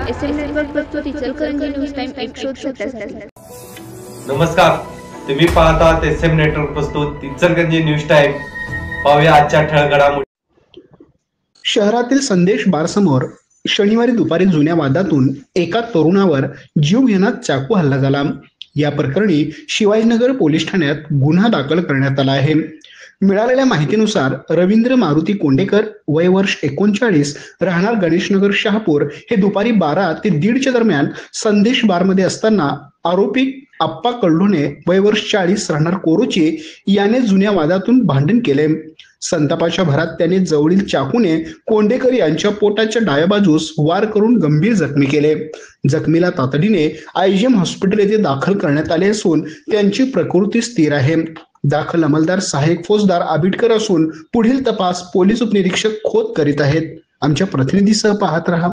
SM network प्रस्तुत Ichalkaranji news time एक शोध छोट्यासाठी। नमस्कार, तुम्ही पाहतात एसएम नेटवर्क प्रस्तुत इचलकरंजी न्यूज टाइम। पाहूया आजच्या ठळक घडामोडी। शहरातील संदेश बार समोर शनिवारी दुपारी जुन्या वादातून एका तरुणावर जीवघेणा चाकू हल्ला झाला। या प्रकरणी शिवाजीनगर पोलीस ठाण्यात गुन्हा दाखल करण्यात आला आहे। मिळालेल्या माहितीनुसार रवींद्र मारुती कोंडेकर, वय वर्ष 39, राहणार गणेशनगर शहापूर, हे दुपारी 12 ते 1:30 दरम्यान संदेश बारमध्ये असताना आरोपी आप्पा कल्लोने, वय वर्ष 40, राहणार कोरोची, याने जुन्या वादातून भांडण केले। संतापाच्या भरात त्याने जवळील चाकूने कोंडेकर यांच्या पोटाच्या डाव्या बाजूस वार करून गंभीर जखमी केले। जखमीला तातडीने आयजीएम हॉस्पिटल येथे दाखल करण्यात आले असून त्यांची प्रकृती स्थिर आहे। दाखल अंमलदार सहाय्यक फौजदार आबिटकर असून पुढील तपास पोलीस उपनिरीक्षक खोत करीत आहेत। आमच्या प्रतिनिधीसह पाहत रहा